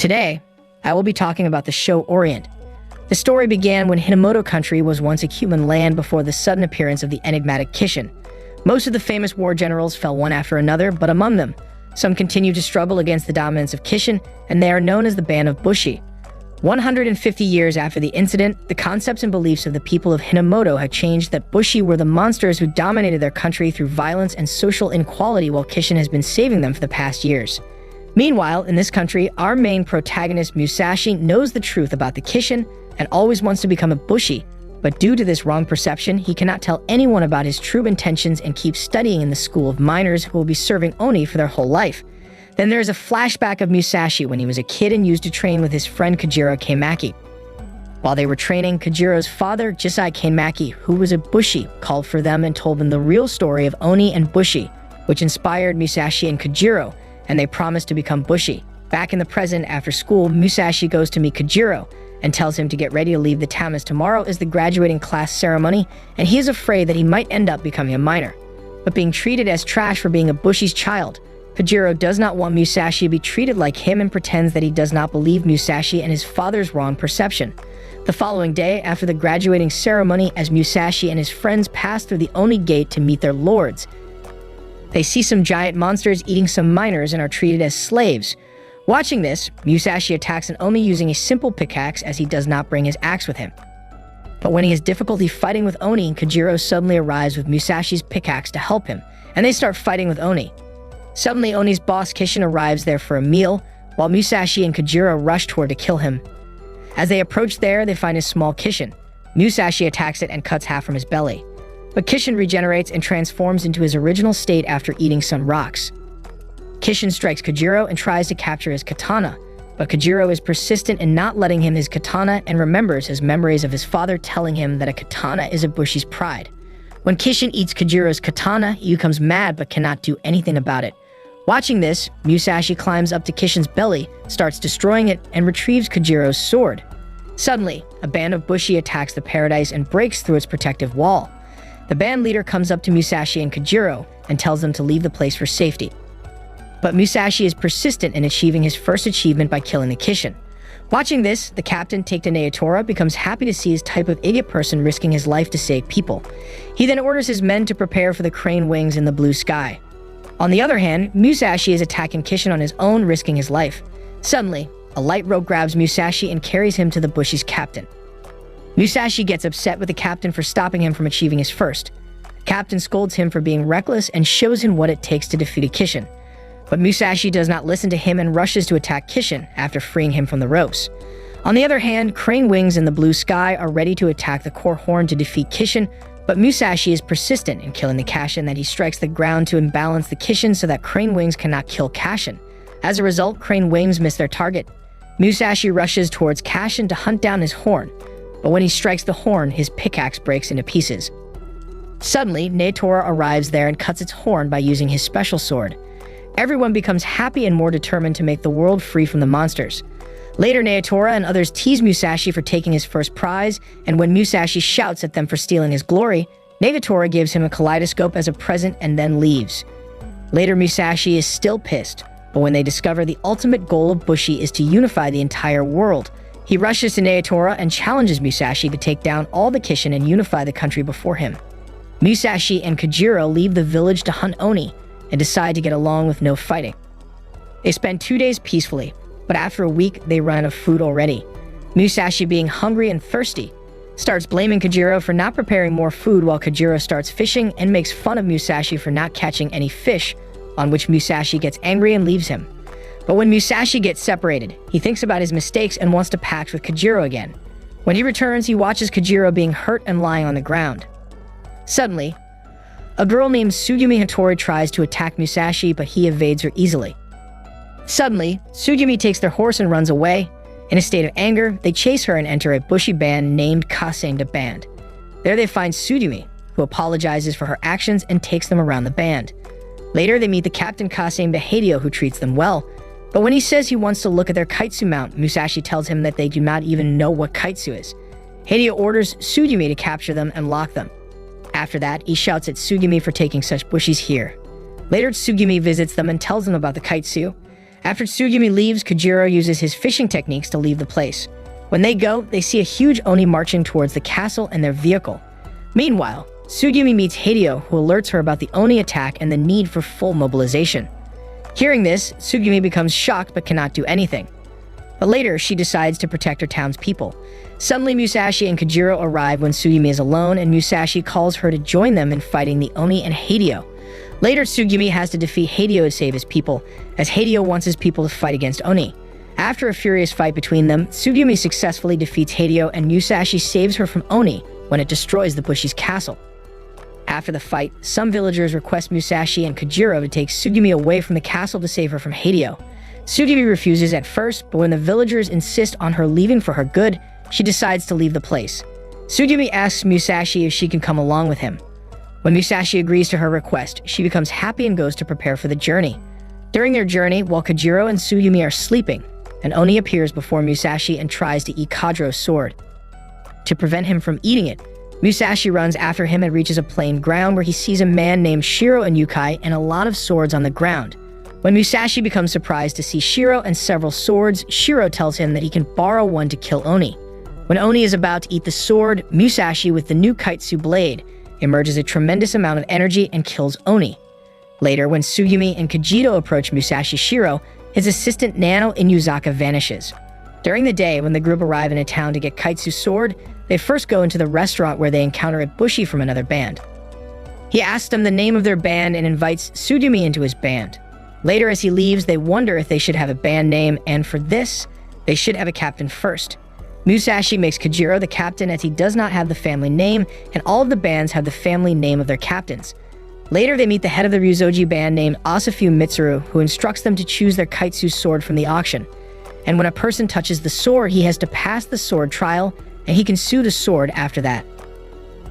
Today, I will be talking about the show Orient. The story began when Hinamoto country was once a human land before the sudden appearance of the enigmatic Kishin. Most of the famous war generals fell one after another, but among them, some continued to struggle against the dominance of Kishin, and they are known as the Band of Bushi. 150 years after the incident, the concepts and beliefs of the people of Hinamoto have changed that Bushi were the monsters who dominated their country through violence and social inequality, while Kishin has been saving them for the past years. Meanwhile, in this country, our main protagonist Musashi knows the truth about the Kishin and always wants to become a Bushi, but due to this wrong perception, he cannot tell anyone about his true intentions and keeps studying in the school of miners who will be serving Oni for their whole life. Then there is a flashback of Musashi when he was a kid and used to train with his friend Kajiro Kaimaki. While they were training, Kajiro's father, Jisai Kaimaki, who was a Bushi, called for them and told them the real story of Oni and Bushi, which inspired Musashi and Kajiro, and they promised to become Bushi. Back in the present, after school, Musashi goes to meet Kajiro and tells him to get ready to leave the town as tomorrow is the graduating class ceremony, and he is afraid that he might end up becoming a miner. But being treated as trash for being a Bushi's child, Kajiro does not want Musashi to be treated like him and pretends that he does not believe Musashi and his father's wrong perception. The following day, after the graduating ceremony, as Musashi and his friends pass through the Oni gate to meet their lords, they see some giant monsters eating some miners and are treated as slaves. Watching this, Musashi attacks an Oni using a simple pickaxe as he does not bring his axe with him. But when he has difficulty fighting with Oni, Kajiro suddenly arrives with Musashi's pickaxe to help him, and they start fighting with Oni. Suddenly, Oni's boss Kishin arrives there for a meal, while Musashi and Kajiro rush toward to kill him. As they approach there, they find a small Kishin. Musashi attacks it and cuts half from his belly. But Kishin regenerates and transforms into his original state after eating some rocks. Kishin strikes Kajiro and tries to capture his katana, but Kajiro is persistent in not letting him his katana and remembers his memories of his father telling him that a katana is a Bushi's pride. When Kishin eats Kajiro's katana, he becomes mad but cannot do anything about it. Watching this, Musashi climbs up to Kishin's belly, starts destroying it, and retrieves Kajiro's sword. Suddenly, a band of Bushi attacks the paradise and breaks through its protective wall. The band leader comes up to Musashi and Kajiro and tells them to leave the place for safety. But Musashi is persistent in achieving his first achievement by killing the Kishin. Watching this, the captain, Take Naotora, becomes happy to see his type of idiot person risking his life to save people. He then orders his men to prepare for the crane wings in the blue sky. On the other hand, Musashi is attacking Kishin on his own, risking his life. Suddenly, a light rope grabs Musashi and carries him to the Bushi's captain. Musashi gets upset with the captain for stopping him from achieving his first. The captain scolds him for being reckless and shows him what it takes to defeat a Kishin. But Musashi does not listen to him and rushes to attack Kishin after freeing him from the ropes. On the other hand, crane wings in the blue sky are ready to attack the core horn to defeat Kishin, but Musashi is persistent in killing the Kashin that he strikes the ground to imbalance the Kishin so that crane wings cannot kill Kashin. As a result, crane wings miss their target. Musashi rushes towards Kashin to hunt down his horn, but when he strikes the horn, his pickaxe breaks into pieces. Suddenly, Naotora arrives there and cuts its horn by using his special sword. Everyone becomes happy and more determined to make the world free from the monsters. Later, Naotora and others tease Musashi for taking his first prize, and when Musashi shouts at them for stealing his glory, Naotora gives him a kaleidoscope as a present and then leaves. Later, Musashi is still pissed, but when they discover the ultimate goal of Bushi is to unify the entire world, he rushes to Naotora and challenges Musashi to take down all the Kishin and unify the country before him. Musashi and Kajiro leave the village to hunt Oni, and decide to get along with no fighting. They spend 2 days peacefully, but after a week, they run out of food already. Musashi, being hungry and thirsty, starts blaming Kajiro for not preparing more food while Kajiro starts fishing and makes fun of Musashi for not catching any fish, on which Musashi gets angry and leaves him. But when Musashi gets separated, he thinks about his mistakes and wants to pact with Kajiro again. When he returns, he watches Kajiro being hurt and lying on the ground. Suddenly, a girl named Tsugumi Hattori tries to attack Musashi, but he evades her easily. Suddenly, Tsugumi takes their horse and runs away. In a state of anger, they chase her and enter a Bushi band named Kasenda Band. There they find Tsugumi, who apologizes for her actions and takes them around the band. Later, they meet the captain Kasenda Hideo, who treats them well. But when he says he wants to look at their kaitsu mount, Musashi tells him that they do not even know what kaitsu is. Hideo orders Tsugumi to capture them and lock them. After that, he shouts at Tsugumi for taking such Bushis here. Later, Tsugumi visits them and tells them about the kaitsu. After Tsugumi leaves, Kojiro uses his fishing techniques to leave the place. When they go, they see a huge Oni marching towards the castle and their vehicle. Meanwhile, Tsugumi meets Hideo, who alerts her about the Oni attack and the need for full mobilization. Hearing this, Tsugumi becomes shocked but cannot do anything. But later, she decides to protect her townspeople. Suddenly, Musashi and Kojiro arrive when Tsugumi is alone, and Musashi calls her to join them in fighting the Oni and Hideo. Later, Tsugumi has to defeat Hideo to save his people, as Hideo wants his people to fight against Oni. After a furious fight between them, Tsugumi successfully defeats Hideo, and Musashi saves her from Oni when it destroys the Bushi's castle. After the fight, some villagers request Musashi and Kojiro to take Tsugumi away from the castle to save her from Hideo. Tsugumi refuses at first, but when the villagers insist on her leaving for her good, she decides to leave the place. Tsugumi asks Musashi if she can come along with him. When Musashi agrees to her request, she becomes happy and goes to prepare for the journey. During their journey, while Kojiro and Tsugumi are sleeping, an Oni appears before Musashi and tries to eat Kajiro's sword. To prevent him from eating it, Musashi runs after him and reaches a plain ground where he sees a man named Shiro and Yukai and a lot of swords on the ground. When Musashi becomes surprised to see Shiro and several swords, Shiro tells him that he can borrow one to kill Oni. When Oni is about to eat the sword, Musashi, with the new Kaitsu blade, emerges a tremendous amount of energy and kills Oni. Later, when Tsugumi and Kojiro approach Musashi Shiro, his assistant Nano Inuzaka vanishes. During the day, when the group arrive in a town to get Kaitsu's sword, they first go into the restaurant where they encounter a Bushi from another band. He asks them the name of their band and invites Tsugumi into his band. Later, as he leaves, they wonder if they should have a band name, and for this, they should have a captain first. Musashi makes Kojiro the captain as he does not have the family name, and all of the bands have the family name of their captains. Later, they meet the head of the Ryuzoji band named Asafu Mitsuru, who instructs them to choose their Kaitsu sword from the auction. And when a person touches the sword, he has to pass the sword trial, and he can sue the sword after that.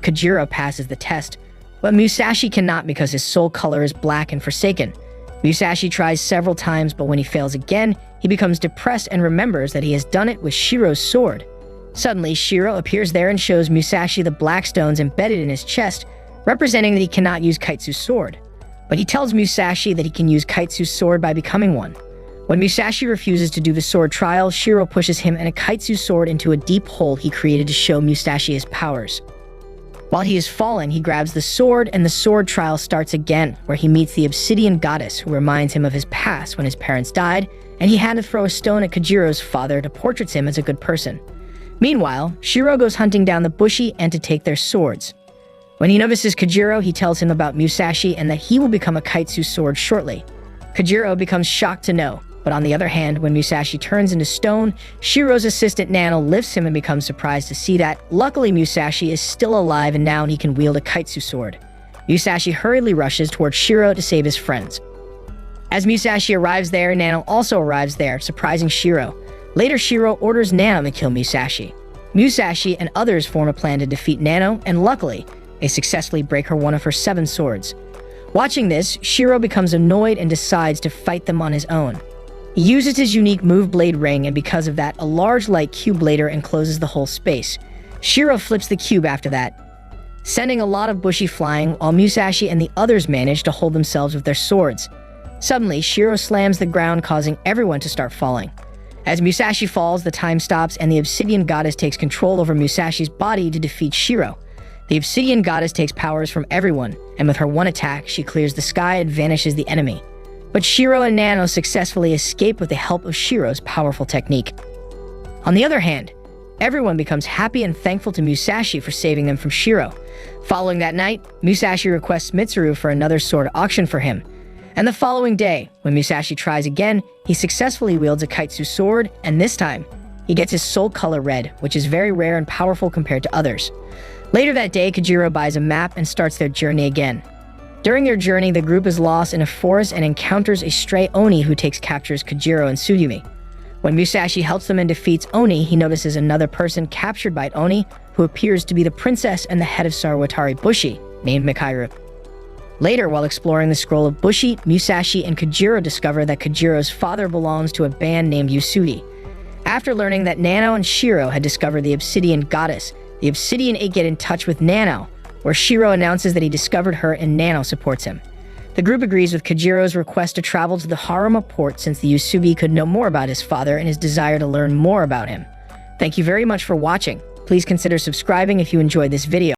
Kojiro passes the test, but Musashi cannot because his soul color is black and forsaken. Musashi tries several times, but when he fails again, he becomes depressed and remembers that he has done it with Shiro's sword. Suddenly, Shiro appears there and shows Musashi the black stones embedded in his chest, representing that he cannot use Kaitsu's sword. But he tells Musashi that he can use Kaitsu's sword by becoming one. When Musashi refuses to do the sword trial, Shiro pushes him and a Kaitsu sword into a deep hole he created to show Musashi his powers. While he is falling, he grabs the sword, and the sword trial starts again, where he meets the obsidian goddess who reminds him of his past when his parents died, and he had to throw a stone at Kojiro's father to portrait him as a good person. Meanwhile, Shiro goes hunting down the Bushi and to take their swords. When he notices Kojiro, he tells him about Musashi and that he will become a Kaitsu sword shortly. Kojiro becomes shocked to know, but on the other hand, when Musashi turns into stone, Shiro's assistant Nano lifts him and becomes surprised to see that, luckily, Musashi is still alive and now he can wield a Kaitsu sword. Musashi hurriedly rushes towards Shiro to save his friends. As Musashi arrives there, Nano also arrives there, surprising Shiro. Later, Shiro orders Nano to kill Musashi. Musashi and others form a plan to defeat Nano, and luckily, they successfully break her one of her 7 swords. Watching this, Shiro becomes annoyed and decides to fight them on his own. He uses his unique move blade ring, and because of that, a large light cube later encloses the whole space. Shiro flips the cube after that, sending a lot of Bushi flying, while Musashi and the others manage to hold themselves with their swords. Suddenly, Shiro slams the ground, causing everyone to start falling. As Musashi falls, the time stops, and the obsidian goddess takes control over Musashi's body to defeat Shiro. The obsidian goddess takes powers from everyone, and with her one attack, she clears the sky and vanishes the enemy. But Shiro and Nano successfully escape with the help of Shiro's powerful technique. On the other hand, everyone becomes happy and thankful to Musashi for saving them from Shiro. Following that night, Musashi requests Mitsuru for another sword auction for him. And the following day, when Musashi tries again, he successfully wields a Kaitsu sword, and this time, he gets his soul color red, which is very rare and powerful compared to others. Later that day, Kojiro buys a map and starts their journey again. During their journey, the group is lost in a forest and encounters a stray Oni who captures Kojiro and Tsugumi. When Musashi helps them and defeats Oni, he notices another person captured by Oni who appears to be the princess and the head of Sarwatari Bushi, named Mikairu. Later, while exploring the scroll of Bushi, Musashi and Kojiro discover that Kojiro's father belongs to a band named Yusuri. After learning that Nano and Shiro had discovered the obsidian goddess, the Obsidian 8 get in touch with Nano, where Shiro announces that he discovered her and Nano supports him. The group agrees with Kajiro's request to travel to the Haruma port since the Yusubi could know more about his father and his desire to learn more about him. Thank you very much for watching. Please consider subscribing if you enjoyed this video.